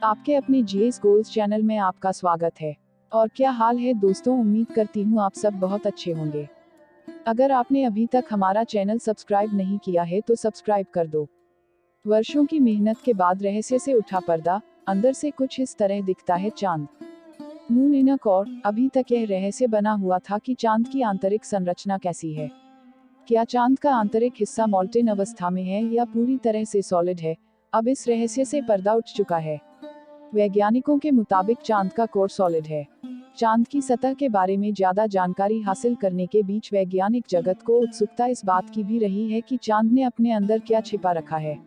आपके अपने GS goals channel में आपका स्वागत है। और क्या हाल है दोस्तों, उम्मीद करती हूँ आप सब बहुत अच्छे होंगे। अगर आपने अभी तक हमारा चैनल सब्सक्राइब नहीं किया है तो सब्सक्राइब कर दो। वर्षों की मेहनत के बाद रहस्य से उठा पर्दा, अंदर से कुछ इस तरह दिखता है चांद। Moon in a core. अभी तक यह रहस्य बना हुआ था कि चांद की आंतरिक संरचना कैसी है। क्या चांद का आंतरिक हिस्सा मॉल्टेन अवस्था में है या पूरी तरह से सॉलिड है। अब इस रहस्य से पर्दा उठ चुका है। वैज्ञानिकों के मुताबिक चांद का कोर सॉलिड है। चांद की सतह के बारे में ज्यादा जानकारी हासिल करने के बीच वैज्ञानिक जगत को उत्सुकता इस बात की भी रही है कि चांद ने अपने अंदर क्या छिपा रखा है।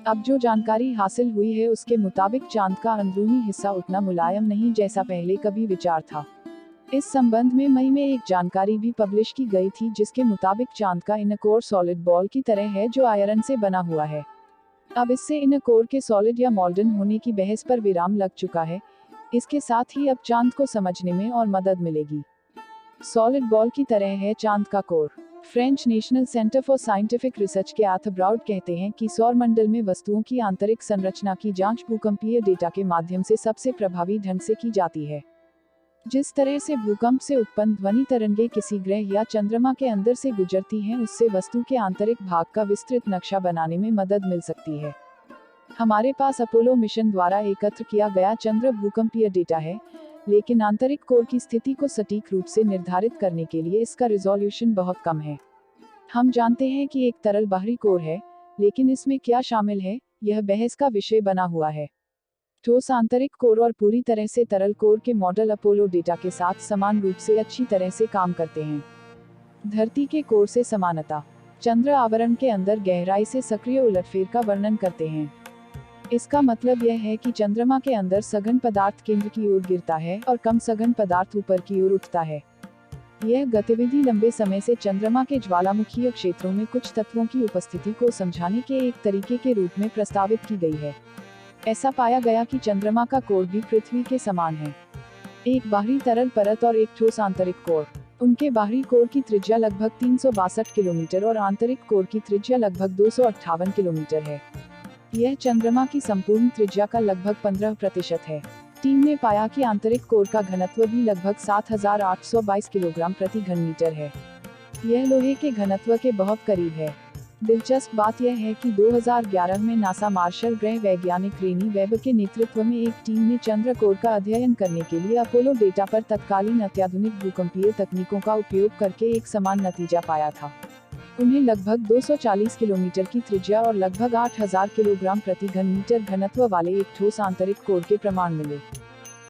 अब जो जानकारी हासिल हुई है उसके मुताबिक चांद का अंदरूनी हिस्सा उतना मुलायम नहीं जैसा पहले कभी विचार था। इस संबंध में मई में एक जानकारी भी पब्लिश की गई थी जिसके मुताबिक चांद का इनर कोर सॉलिड बॉल की तरह है जो आयरन से बना हुआ है। अब इससे इनर कोर के सॉलिड या मॉल्डन होने की बहस पर विराम लग चुका है। इसके साथ ही अब चांद को समझने में और मदद मिलेगी। सॉलिड बॉल की तरह है चांद का core. French national centre for scientific research के आर्थ ब्राउड कहते हैं कि सौरमंडल में वस्तुओं की आंतरिक संरचना की जांच भूकंपीय डेटा के माध्यम से सबसे प्रभावी ढंग से की जाती है। जिस तरह से भूकंप से उत्पन्न ध्वनि तरंगे किसी ग्रह या चंद्रमा के अंदर से गुजरती हैं, उससे वस्तु के आंतरिक भाग का विस्तृत नक्शा बनाने में मदद मिल सकती है। हमारे पास अपोलो मिशन द्वारा एकत्र किया गया चंद्र भूकंपीय डेटा है, लेकिन आंतरिक कोर की स्थिति को सटीक रूप से निर्धारित करने के लिए इसका रिजोल्यूशन बहुत कम है। हम जानते हैं कि एक तरल बाहरी कोर है, लेकिन इसमें क्या शामिल है, यह बहस का विषय बना हुआ है। ठोस आंतरिक कोर और पूरी तरह से तरल कोर के मॉडल अपोलो डेटा के साथ समान रूप से अच्छी तरह से काम करते हैं। धरती के कोर से समानता। चंद्र आवरण के अंदर गहराई से सक्रिय उलटफेर का वर्णन करते हैं। इसका मतलब यह है कि चंद्रमा के अंदर सघन पदार्थ केंद्र की ओर गिरता है और कम सघन पदार्थ ऊपर की ओर उठता है। यह गतिविधि लंबे समय से चंद्रमा के ज्वालामुखीय क्षेत्रों में कुछ तत्वों की उपस्थिति को समझाने के एक तरीके के रूप में प्रस्तावित की गई है। ऐसा पाया गया कि चंद्रमा का कोर भी पृथ्वी के समान है। एक बाहरी तरल परत और एक ठोस आंतरिक कोर। उनके बाहरी कोर की त्रिज्या लगभग 362 किलोमीटर और आंतरिक कोर की त्रिज्या लगभग 258 किलोमीटर है। यह चंद्रमा की संपूर्ण त्रिज्या का लगभग 15% है। टीम ने पाया कि आंतरिक कोर का घनत्व भी लगभग 7822 किलोग्राम प्रति घन मीटर है। यह लोहे के घनत्व के बहुत करीब है। दिलचस्प बात यह है कि 2011 में नासा मार्शल ग्रह वैज्ञानिक रेनी वेब के नेतृत्व में एक टीम ने चंद्र कोर का अध्ययन करने के लिए अपोलो डेटा पर तत्कालीन अत्याधुनिक भूकंपीय तकनीकों का उपयोग करके एक समान नतीजा पाया था। उन्हें लगभग 240 किलोमीटर की त्रिज्या और लगभग 8000 किलोग्राम प्रति घन मीटर घनत्व वाले एक ठोस आंतरिक कोर के प्रमाण मिले।